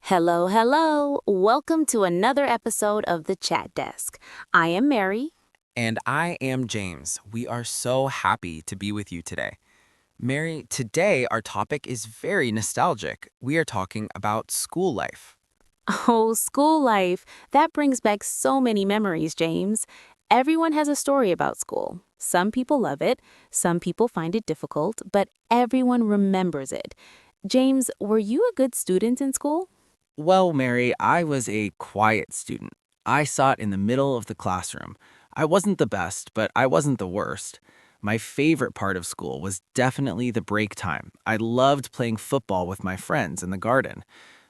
Hello, hello. Welcome to another episode of the Chat Desk. I am Mary. And I am James. We are so happy to be with you today. Mary, today our topic is very nostalgic. We are talking about school life. Oh, school life. That brings back so many memories, James. Everyone has a story about school. Some people love it, some people find it difficult, but everyone remembers it. James, were you a good student in school? Well, Mary, I was a quiet student. I sat in the middle of the classroom. I wasn't the best, but I wasn't the worst. My favorite part of school was definitely the break time. I loved playing football with my friends in the garden.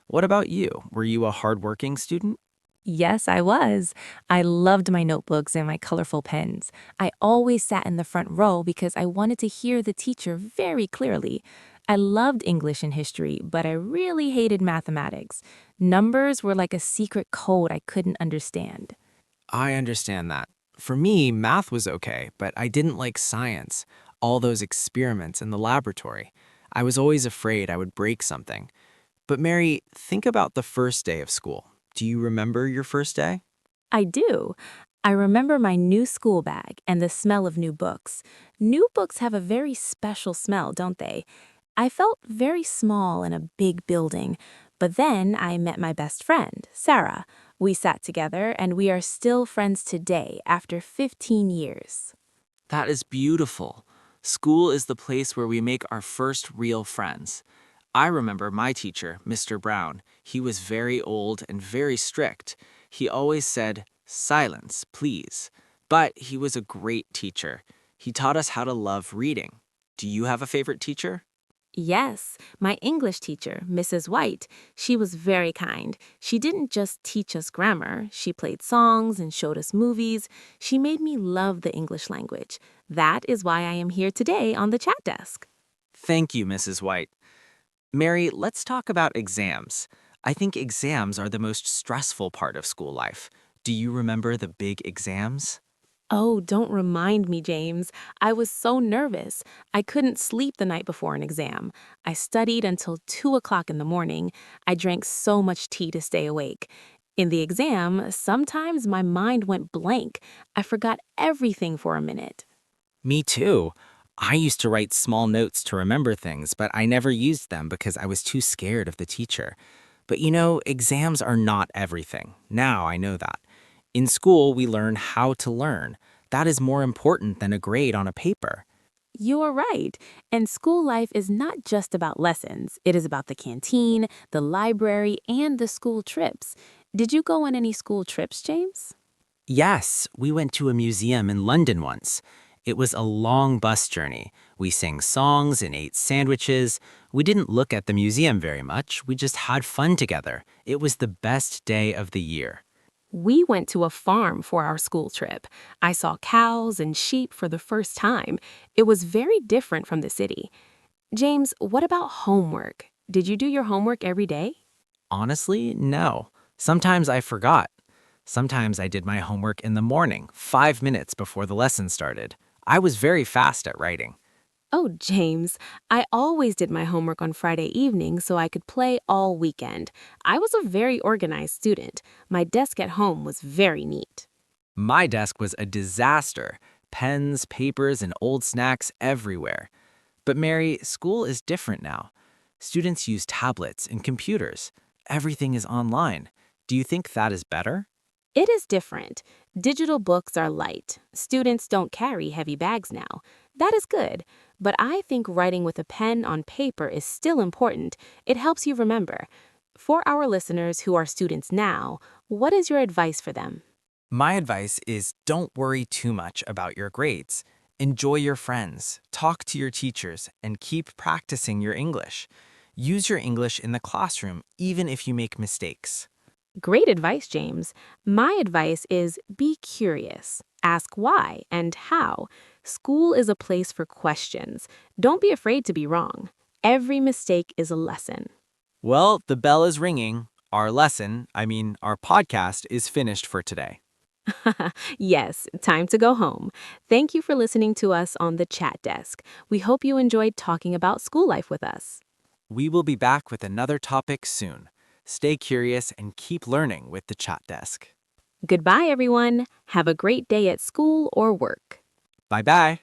What about you? Were you a hardworking student? Yes, I was. I loved my notebooks and my colorful pens. I always sat in the front row because I wanted to hear the teacher very clearly. I loved English and history, but I really hated mathematics. Numbers were like a secret code I couldn't understand. I understand that. For me, math was okay, but I didn't like science, all those experiments in the laboratory. I was always afraid I would break something. But Mary, think about the first day of school. Do you remember your first day? I do. I remember my new school bag and the smell of new books. New books have a very special smell, don't they? I felt very small in a big building, but then I met my best friend, Sarah. We sat together and we are still friends today after 15 years. That is beautiful. School is the place where we make our first real friends. I remember my teacher, Mr. Brown. He was very old and very strict. He always said, "Silence, please." But he was a great teacher. He taught us how to love reading. Do you have a favorite teacher? Yes, my English teacher, Mrs. White, she was very kind. She didn't just teach us grammar, she played songs and showed us movies. She made me love the English language. That is why I am here today on the chat desk. Thank you, Mrs. White. Mary, let's talk about exams. I think exams are the most stressful part of school life. Do you remember the big exams? Oh, don't remind me, James. I was so nervous. I couldn't sleep the night before an exam. I studied until 2 o'clock in the morning. I drank so much tea to stay awake. In the exam, sometimes my mind went blank. I forgot everything for a minute. Me too. I used to write small notes to remember things, but I never used them because I was too scared of the teacher. But exams are not everything. Now I know that. In school, we learn how to learn. That is more important than a grade on a paper. You are right. And school life is not just about lessons. It is about the canteen, the library, and the school trips. Did you go on any school trips, James? Yes, we went to a museum in London once. It was a long bus journey. We sang songs and ate sandwiches. We didn't look at the museum very much. We just had fun together. It was the best day of the year. We went to a farm for our school trip. I saw cows and sheep for the first time. It was very different from the city. James, what about homework? Did you do your homework every day? Honestly, no. Sometimes I forgot. Sometimes I did my homework in the morning, 5 minutes before the lesson started. I was very fast at writing. Oh, James, I always did my homework on Friday evening so I could play all weekend. I was a very organized student. My desk at home was very neat. My desk was a disaster. Pens, papers, and old snacks everywhere. But Mary, school is different now. Students use tablets and computers. Everything is online. Do you think that is better? It is different. Digital books are light. Students don't carry heavy bags now. That is good. But I think writing with a pen on paper is still important. It helps you remember. For our listeners who are students now, what is your advice for them? My advice is don't worry too much about your grades. Enjoy your friends, talk to your teachers, and keep practicing your English. Use your English in the classroom even if you make mistakes. Great advice, James. My advice is be curious. Ask why and how. School is a place for questions. Don't be afraid to be wrong. Every mistake is a lesson. Well, the bell is ringing. Our podcast is finished for today. Yes, time to go home. Thank you for listening to us on the chat desk. We hope you enjoyed talking about school life with us. We will be back with another topic soon. Stay curious and keep learning with the Chat Desk. Goodbye, everyone. Have a great day at school or work. Bye bye.